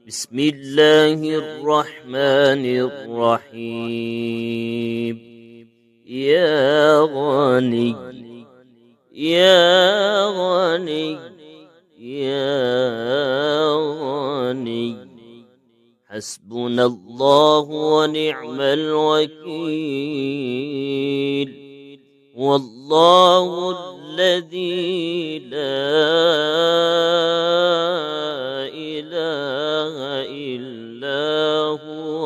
بسم الله الرحمن الرحيم. يا غني يا غني يا غني حسبنا الله ونعم الوكيل. والله الذي لا إله إلا هو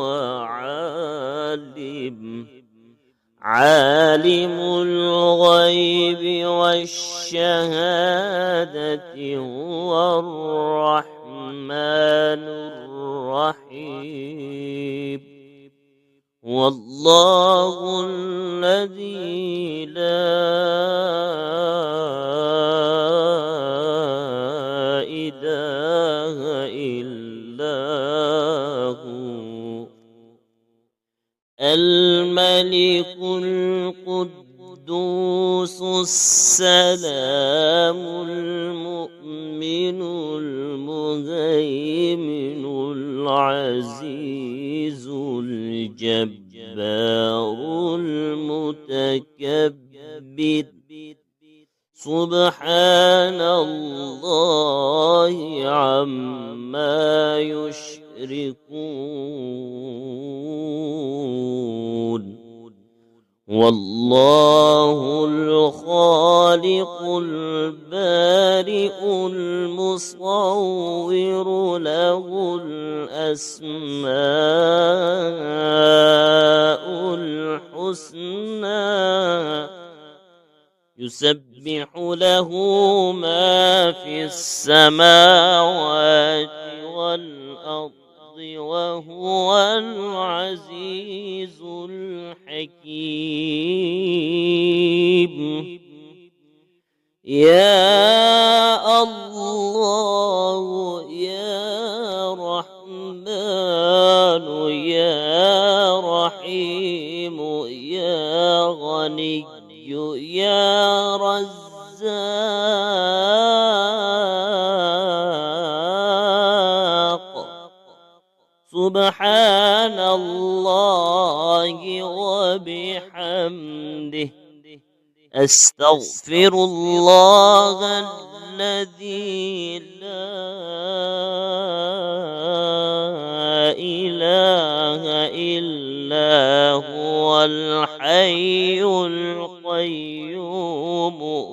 عالم الغيب والشهادة هو الرحمن الرحيم. والله الذي لا إله إلا هو الملك القدوس السلام المؤمن المهيمن العزيز الجبار المتكبر. سبحان الله عما يشركون. والله الخالق البارئ المصور له الأسماء الحسنى يسبح له ما في السماوات والأرض وهو العزيز الحكيم. يا الله يا رحمن يا رحيم يا غني يا رزاق. سبحان الله وبحمده. أستغفر الله الذي لا إله إلا هو الحي القيوم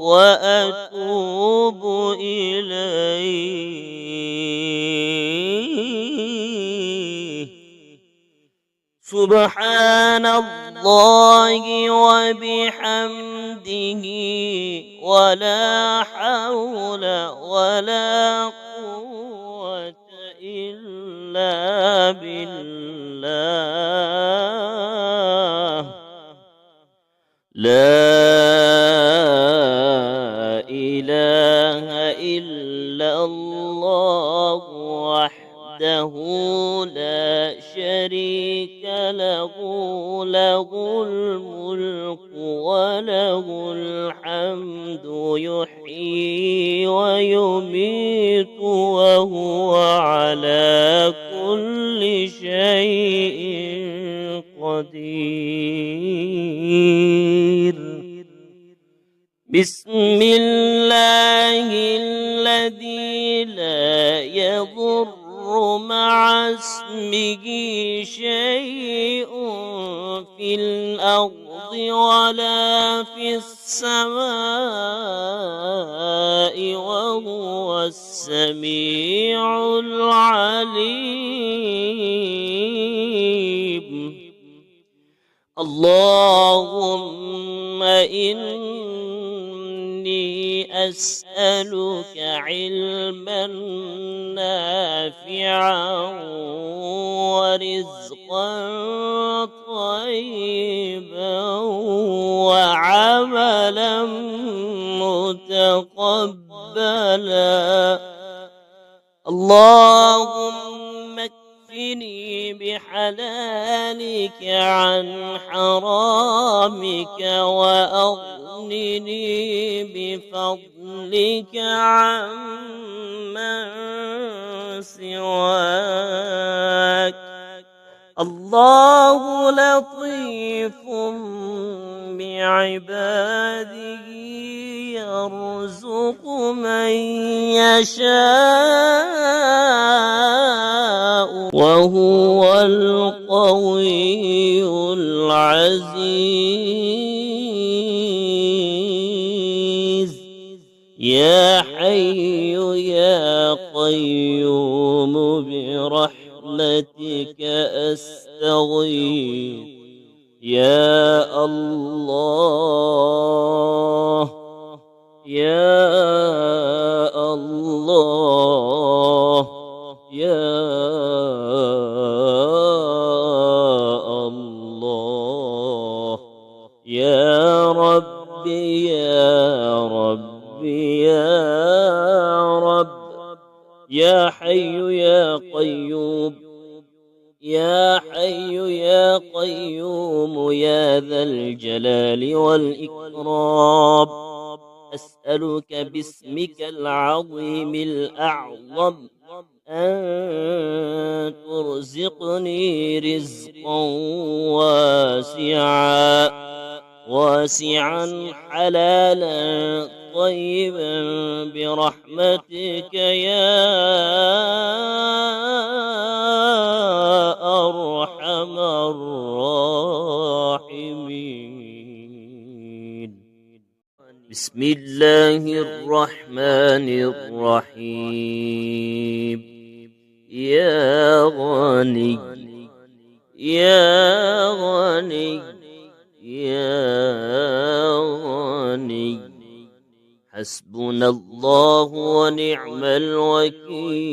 وأتوب إليه. سبحان الله وبحمده ولا حول ولا قوة إلا بالله. لا إله إلا الله وحده لا شريك له. له الملك وله الحمد يحيي ويميت وهو على كل شيء قدير. بسم الله الذي لا يضر مع اسمه شيء في الأرض ولا في السماء وهو السميع العليم. اللهم إني أسألك علما نافعا ورزقا طيبا وعملا متقبلا. اللهم اكفني بحلالك عن حرامك وأغنني بفضلك عمن سواك. الله لطيف بعباده يرزق من يشاء وهو القوي العزيز. يا حي يا قيوم برحمتك أستغيث. يا الله يا الله يا الله يا ربي يا ربي يا رب. يا حي يا قيوم يا حي يا قيوم يا ذا الجلال والإكرام. أسألك باسمك العظيم الأعظم أن ترزقني رزقا واسعا حلالا طيبا برحمتك يا أرحم الراحمين. بسم الله الرحمن الرحيم. يا غني يا غني يا غني حسبنا الله ونعم الوكيل.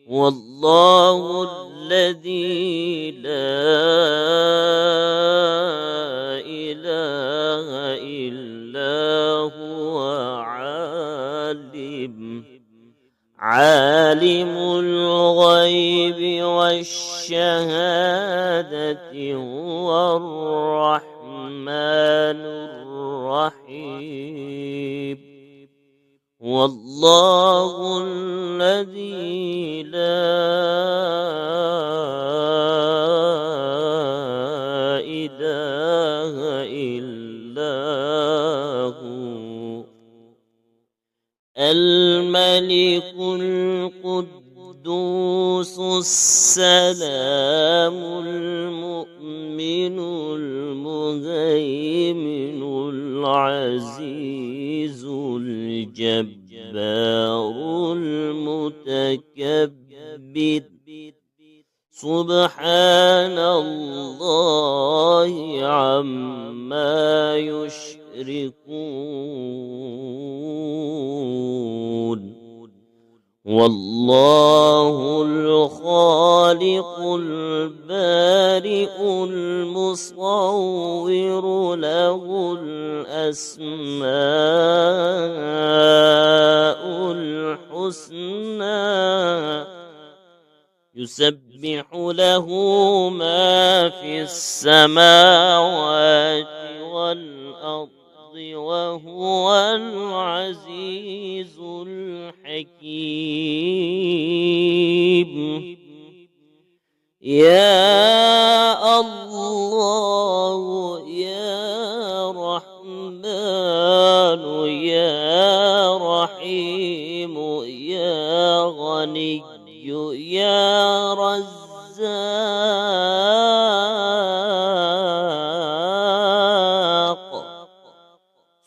والله الذي لا إله إلا هو عالم الغيب والشهادة هو الرحمن الرحيم. والله الذي لا إله إلا هو الملك القدوس السلام المؤمن المهيمن العزيز الجبار المتكبر. سبحان الله عما يشركون. والله الخالق البارئ المصور له الأسماء الحسنى. يسبح له ما في السماوات والأرض وهو العزيز الحكيم. يا الله يا رحمن يا رحيم يا غني يا رزاق.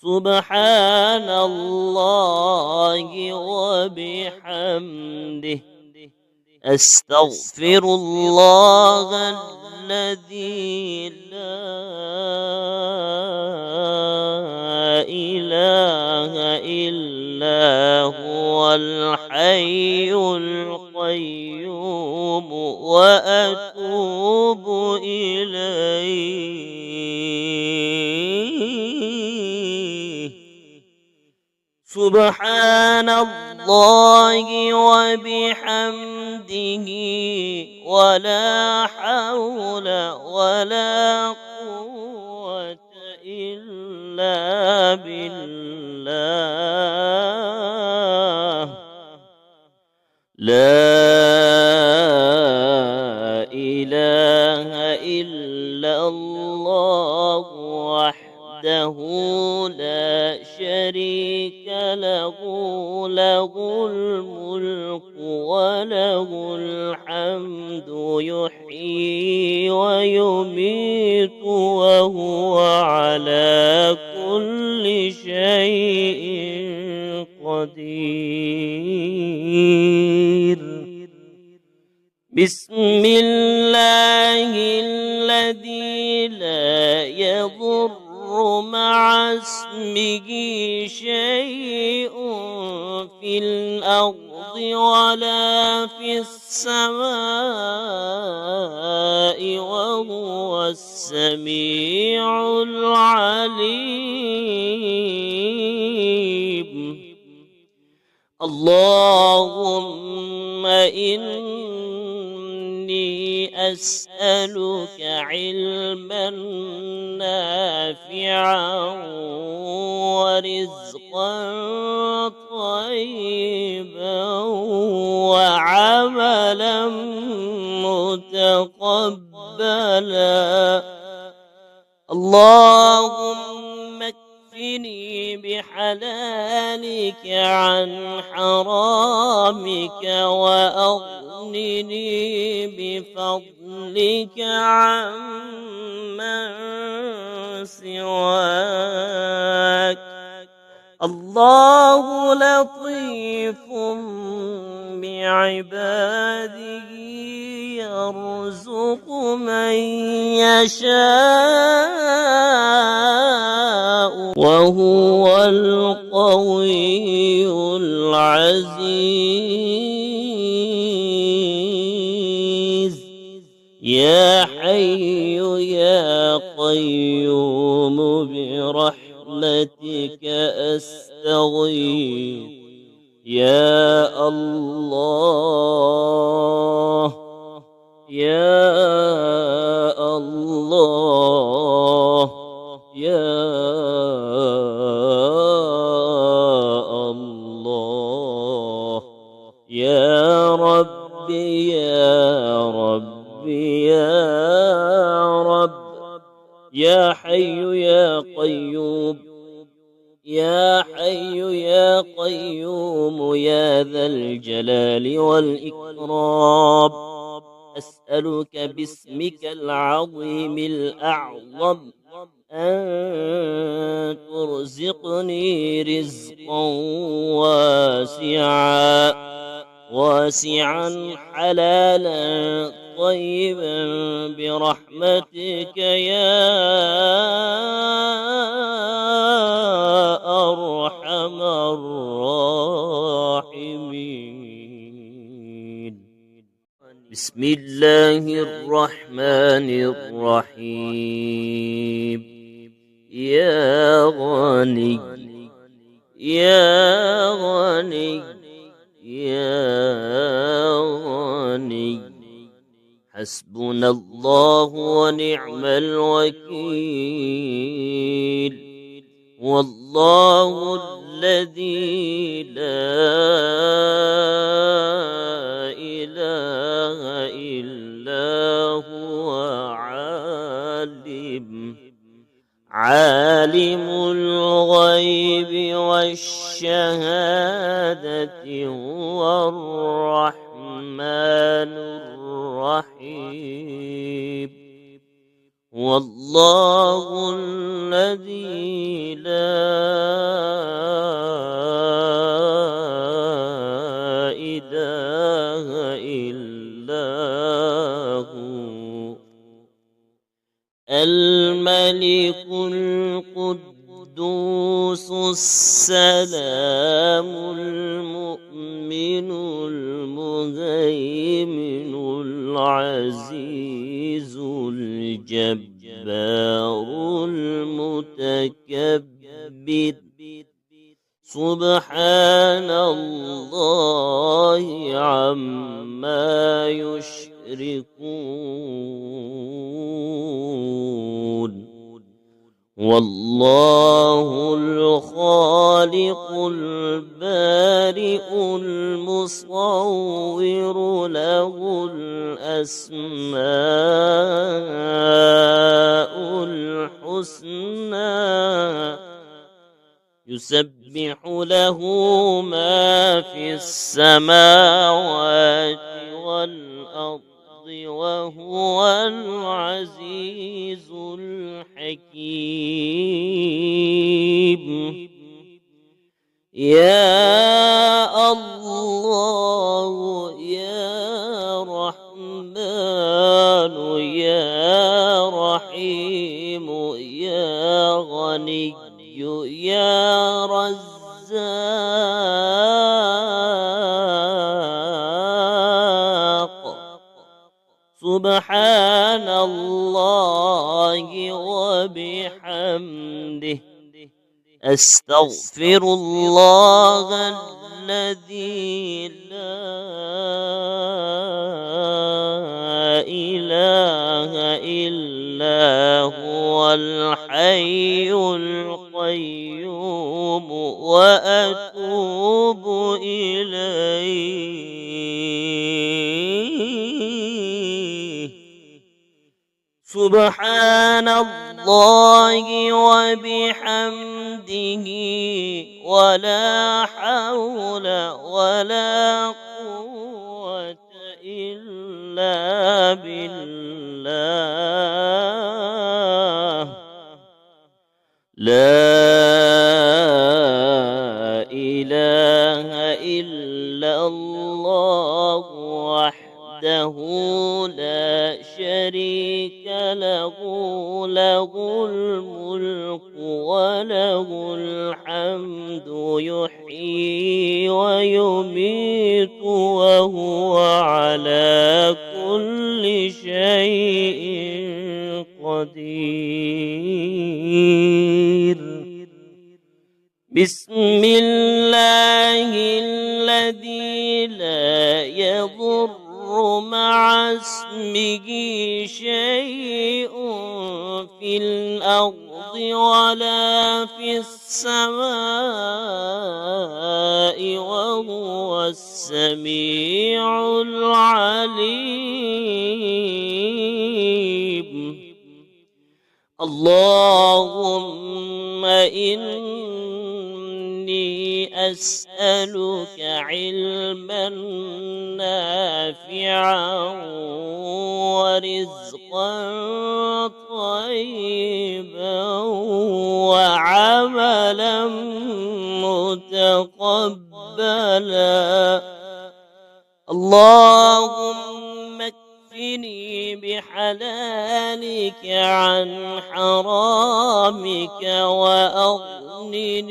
سبحان الله وبحمده. أستغفر الله الذي لا إله إلا هو الحي القيوم وأتوب إليه. سبحان الله وبحمده ولا حول ولا قوة إلا بالله. لا لا شريك له، له الملك وله الحمد يحيي ويميت وهو على كل شيء قدير. بسم الله الذي لا يضر مع اسمه شيء في الأرض ولا في السماء وهو السميع العليم. اللهم إني أسألك علما نافعا ورزقا طيبا وعملا متقبلا. اللهم اكفني بحلالك عن حرامك وأغنني بفضلك عمن سواك. الله لطيف بعباده يرزق من يشاء وهو القوي العزيز. يا حي يا قيوم برحمتك أستغيث. يا الله يا الله يا الله يا ربي يا ربي يا رب. يا حي يا قيوم يا حي يا قيوم يا ذا الجلال والإكرام. أسألك باسمك العظيم الأعظم أن ترزقني رزقا واسعا حلالا طيبا برحمتك يا أرحم الراحمين. بسم الله الرحمن الرحيم. يا غني يا غني يا غني حسبنا الله ونعم الوكيل. والله الذي لا إله إلا هو عالم الغيب والشهادة هو الرحمن الرحيم. والله الذي لا إله إلا هو الملك القدوس السلام المؤمن المهيمن العزيز الجبار المتكبر. سبحان الله عما يشركون. والله الخالق البارئ المصور له الأسماء الحسنى يسبح له ما في السماوات والأرض وهو العزيز الحكيم. يا الله يا رحمن يا رحيم يا غني يا رزاق. سبحان الله وبحمده أستغفر الله الذي لا إله إلا هو الحي القيوم وأتوب إليه. سبحان الله وبحمده ولا حول ولا قوة إلا بالله. لا إله إلا الله وحده لا شريك له، له الملك وله الحمد يحيي ويميت وهو على كل شيء قدير. بسم الله الذي لا يضر مع اسمه شيء في الأرض ولا في السماء وهو السميع العليم. اللهم إني أسألك علما نافعا ورزقا طيبا وعملا متقبلا. اللهم اكفني بحلالك عن حرامك وأغنني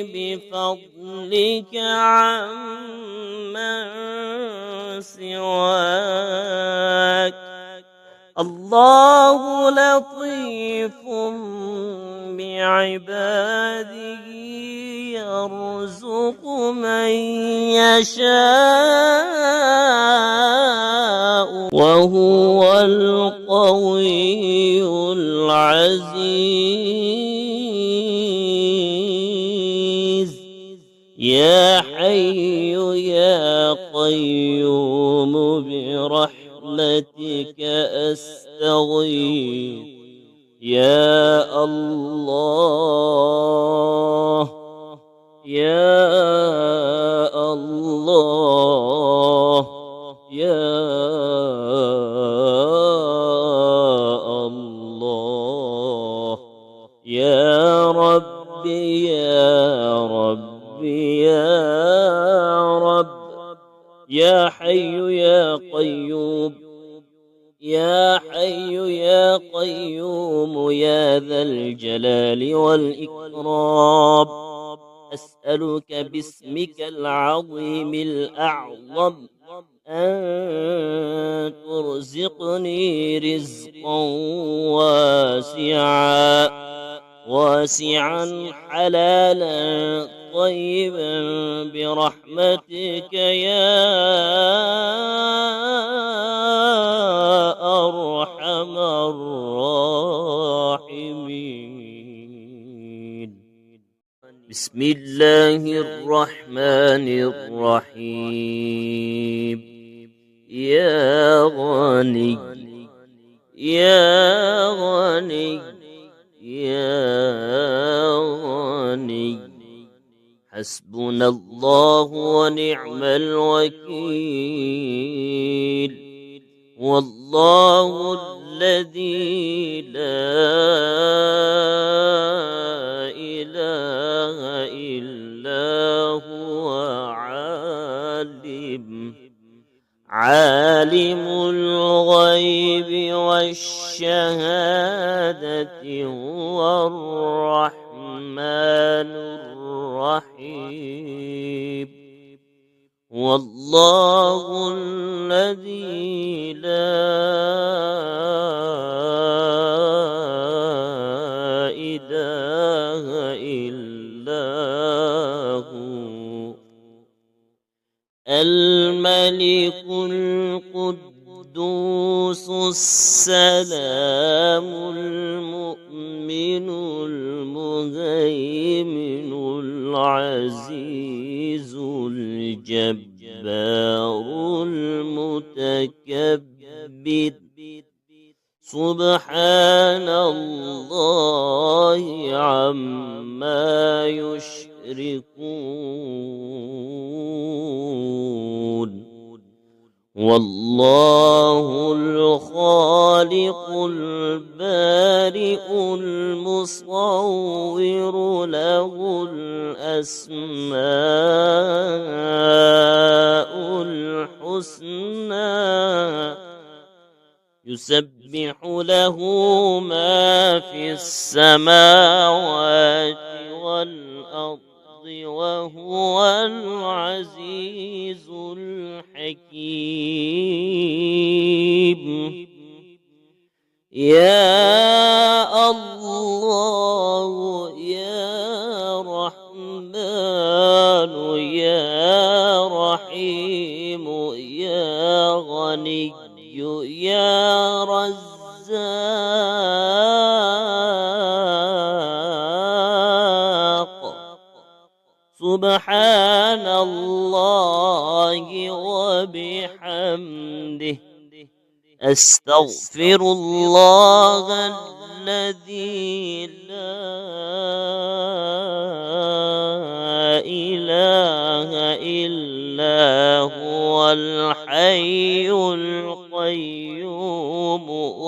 بفضلك عمن سواك. الله لطيف بعباده يرزق من يشاء وهو القوي العزيز. يا حي يا قيوم برحمتك أستغيث. يا الله يا الله يا الله يا ربي يا ربي يا رب. يا حي يا قيوم يا حي يا قيوم يا ذا الجلال والإكرام. أسألك باسمك العظيم الأعظم أن ترزقني رزقا واسعا حلالا طيبا برحمتك يا أرحم الراحمين. بسم الله الرحمن الرحيم. يا غني يا غني يا غني حسبنا الله ونعم الوكيل. والله الذي لا إله إلا هو عالم الغيب والشهادة هو الرحمن الرحيم. والله الذي لا إله إلا هو الملك القدوس السلام المؤمن المهيمن العزيز الجبار المتكبر سبحان الله عما يشركون. والله الخالق البارئ المصور له الأسماء الحسنى يسبح له ما في السماوات والأرض وهو العزيز الحكيم. يا الله يا رحمن يا رحيم يا غني يا رزاق سبحان الله وبحمده أستغفر الله الذي لا إله إلا هو الحي القيوم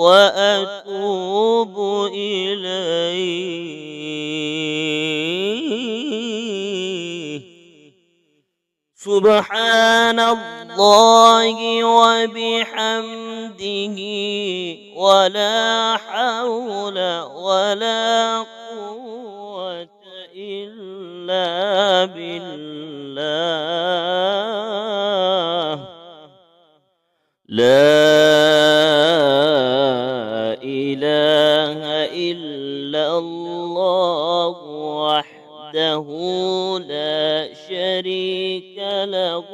وأتوب إليه. سبحان الله وبحمده ولا حول ولا قوة إلا بالله. لا إله إلا الله وحده لا شريك له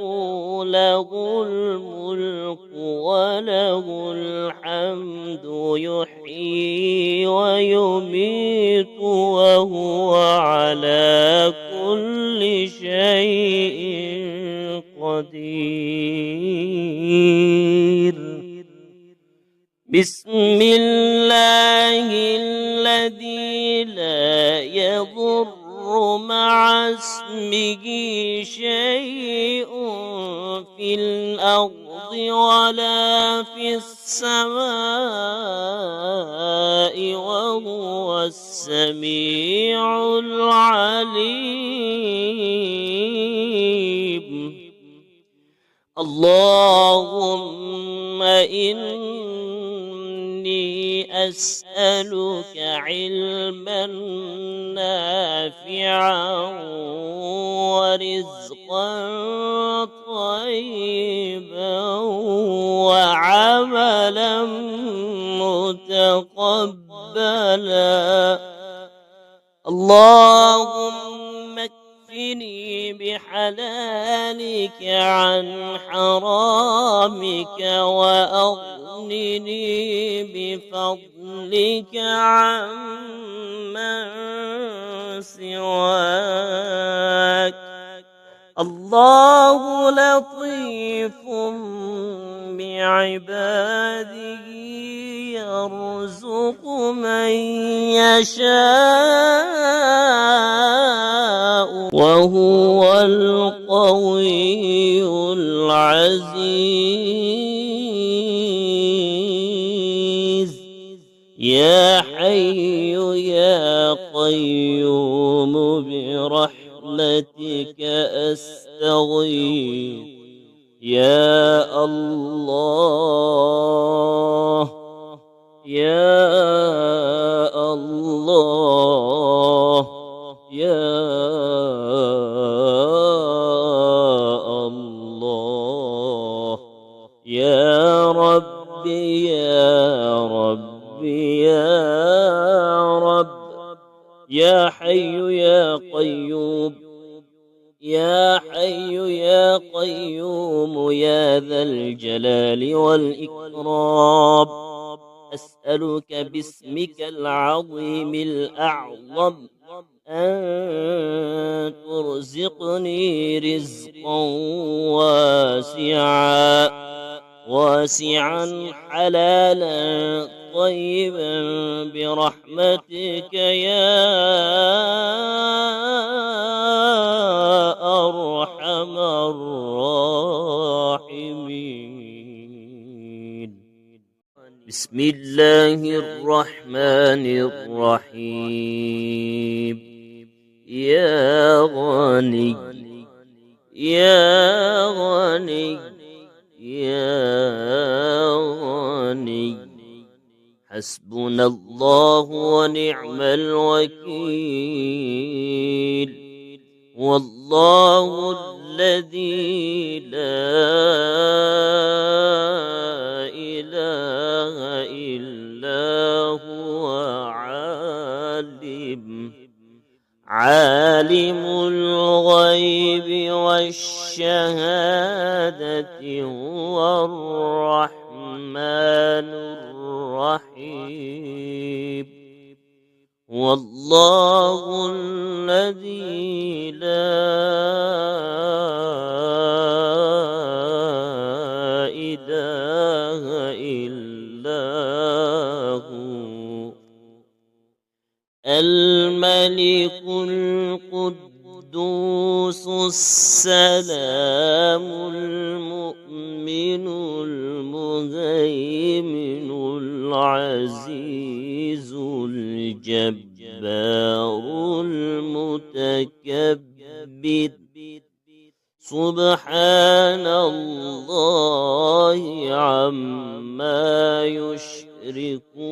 له الملك وله الحمد يحيي ويميت وهو على كل شيء قدير. بسم الله الذي لا يضر مع اسمه شيء في الأرض ولا في السماء وهو السميع العليم. اللهم إني أسألك علما نافعا ورزقا طيبا وعملا متقبلا. اللهم اكفني بحلالك عن حرامك وأغنني بفضلك عمن سواك. الله لطيف بعباده يرزق من يشاء وهو القوي العزيز. يا حي يا قيوم برحمتك أستغيث. يا الله يا الله يا الله يا ربي يا ربي يا رب. يا حي يا قيوم يا حي يا قيوم يا ذا الجلال والإكرام، أسألك باسمك العظيم الأعظم أن ترزقني رزقا واسعا حلالا طيبا برحمتك يا أرحم الراحمين. بسم الله الرحمن الرحيم. يا غني يا غني يا غني حسبنا الله ونعم الوكيل. والله الذي لا إله إلا هو عالم الغيب والشهادة هو الرحمن الرحيم. والله الذي لا إله إلا هو الملك القدوس السلام المؤمن المهيمن العزيز الجبار المتكبر. سبحان الله عما يشركون.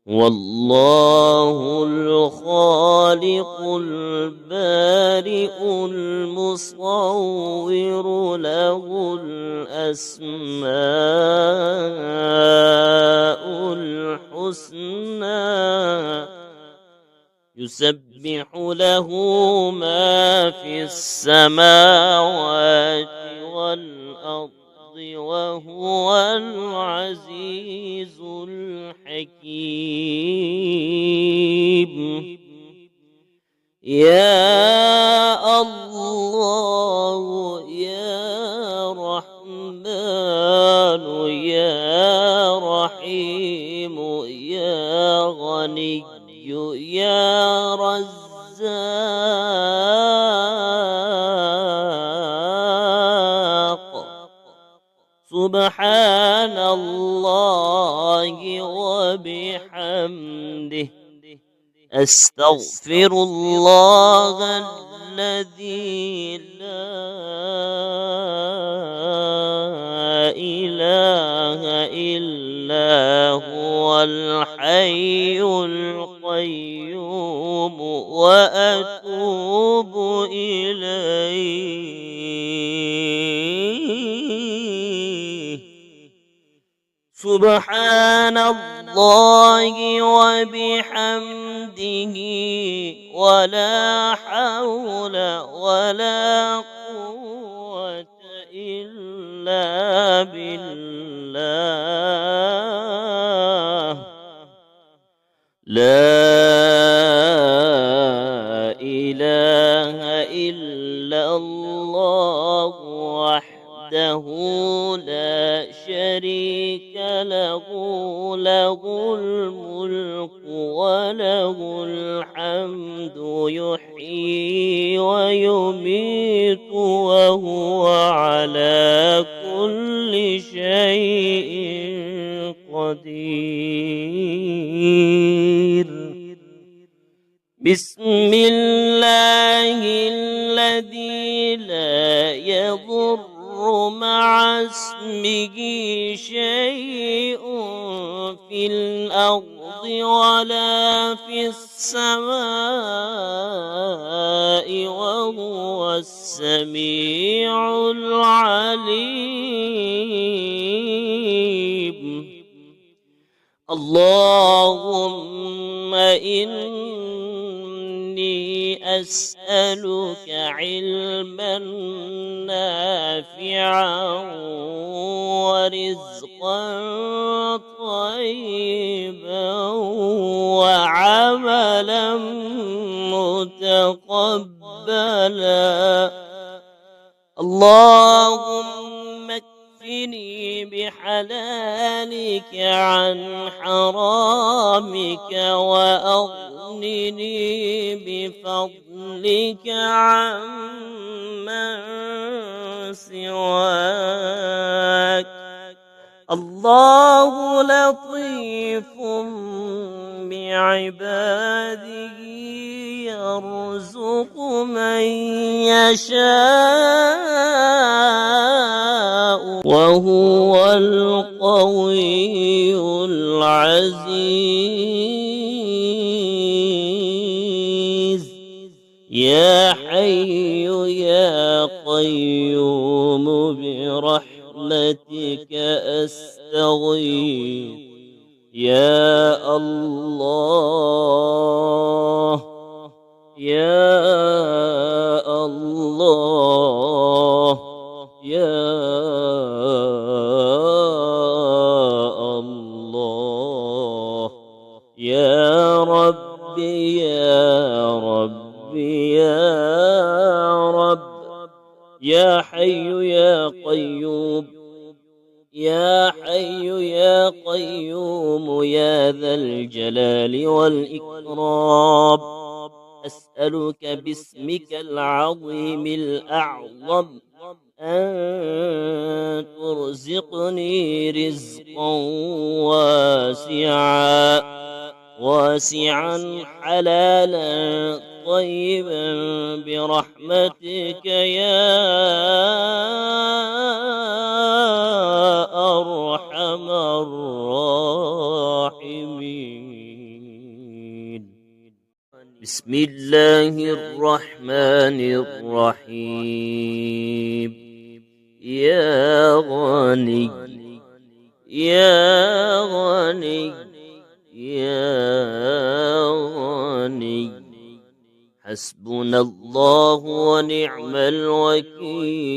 والله الخالق البارئ المصور له الأسماء الحسنى يسبح له ما في السماوات والأرض وهو العزيز الحكيم. يا الله يا رحمن يا رحيم يا غني يا رزاق. سبحان الله وبحمده. أستغفر الله الذي لا إله إلا هو الحي القيوم وأتوب إليه. سبحان الله وبحمده ولا حول ولا قوة إلا بالله. لا إله إلا الله وحده وحده لا شريك له، له الملك وله الحمد يحيي ويميت وهو على كل شيء قدير. بسم الله الذي لا يضر مع اسمه شيء في الأرض ولا في السماء وهو السميع العليم. اللهم إني أسألك علما نافعا ورزقا طيبا وعملا متقبلا. اللهم اكفني بحلالك عن حرامك وأغنني بفضلك عمن سواك. الله لطيف بعباده يرزق من يشاء وهو القوي العزيز. يا حي يا قيوم برحمتك أستغيث. يا الله يا الله يا الله يا ربي يا ربي يا رب. يا حي يا قيوم يا حي يا قيوم يا ذا الجلال والإكرام. أسألك باسمك العظيم الأعظم أن ترزقني رزقا واسعا حلالا طيبا برحمتك يا أرحم الراحمين. بسم الله الرحمن الرحيم. يا غني يا غني يا غني حسبنا الله ونعم الوكيل.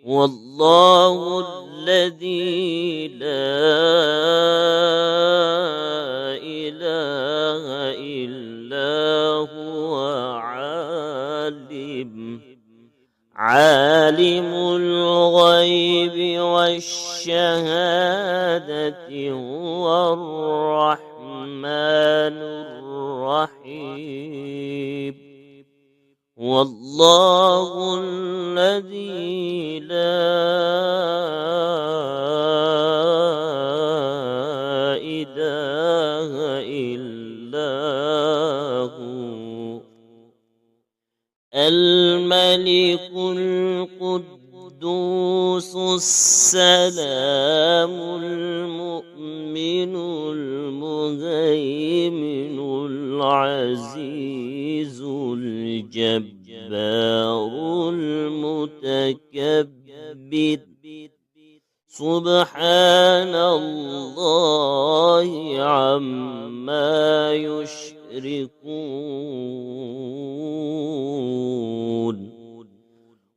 والله الذي لا إله إلا هو عالم الغيب والشهادة هو الرحمن الرحيم. والله الذي لا إله إلا هو الملك القدوس السلام المؤمن المهيمن العزيز الجبار المتكبر. سبحان الله عما يشركون.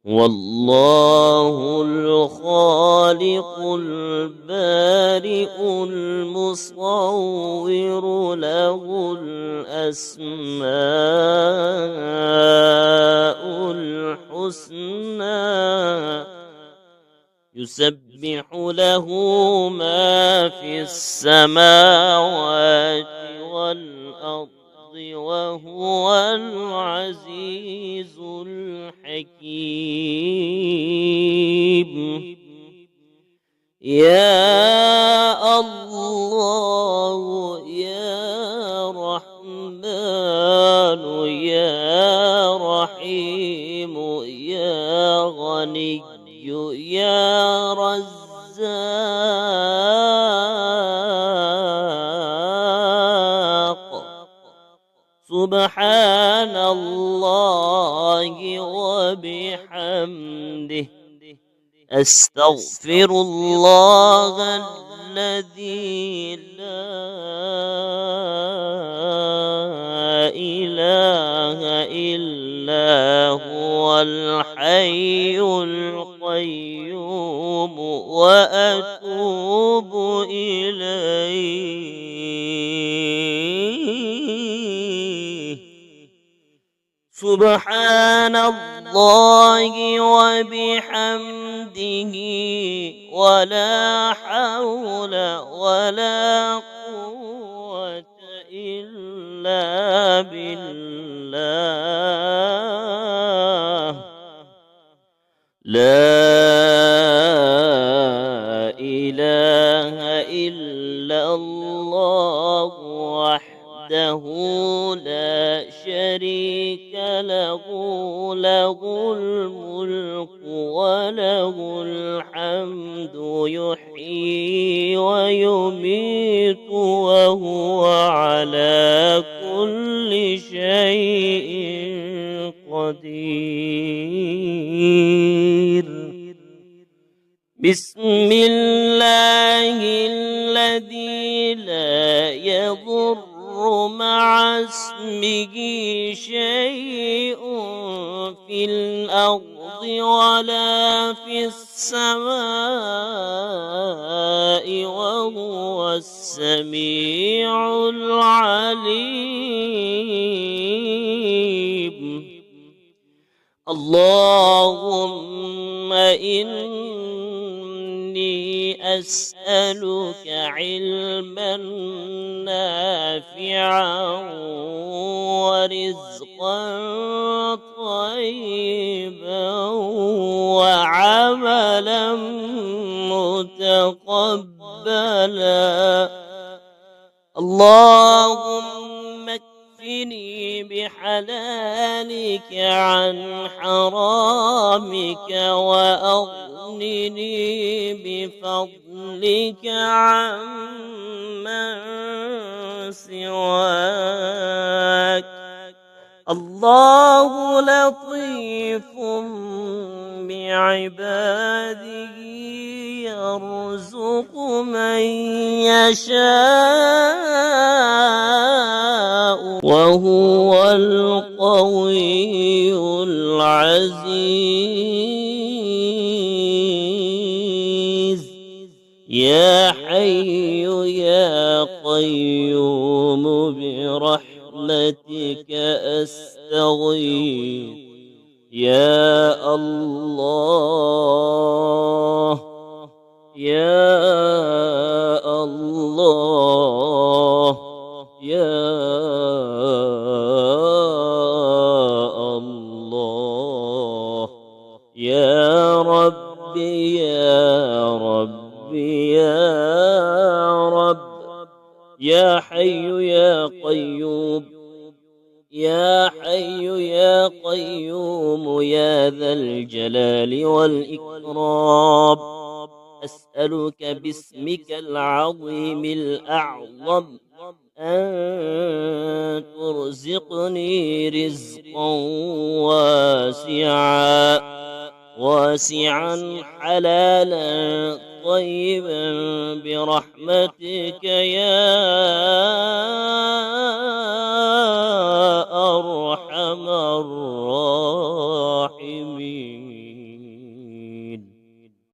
والله الخالق البارئ المصور له الأسماء الحسنى يسبح له ما في السماوات والأرض وهو العزيز الحكيم. يا الله يا رحمن يا رحيم يا غني يا رزاق. سبحان الله وبحمده أستغفر الله الذي لا إله إلا هو الحي القيوم وأتوب إليه. سبحان الله وبحمده ولا حول ولا قوة إلا بالله. لا إله إلا الله وحده لا شريك له له الملك وله الحمد يحيي ويميت وهو على كل شيء قدير. بسم الله الذي لا يضر مع اسمه شيء في الأرض ولا في السماء وهو السميع العليم. اللهم إني أسألك علما نافعا ورزقا طيبا وعملا متقبلا. اللهم اكفني بحلالك عن حرامك وأغنني بفضلك عمن سواك. الله لطيف بعباده يرزق من يشاء وهو القوي العزيز. يا حي يا قيوم برحمتك أستغيث. يا الله يا الله يا الله يا ربي يا ربي يا رب. يا حي يا قيوم يا حي يا قيوم يا ذا الجلال والإكرام. أسألك باسمك العظيم الأعظم أن ترزقني رزقا واسعا حلالا طيبا برحمتك يا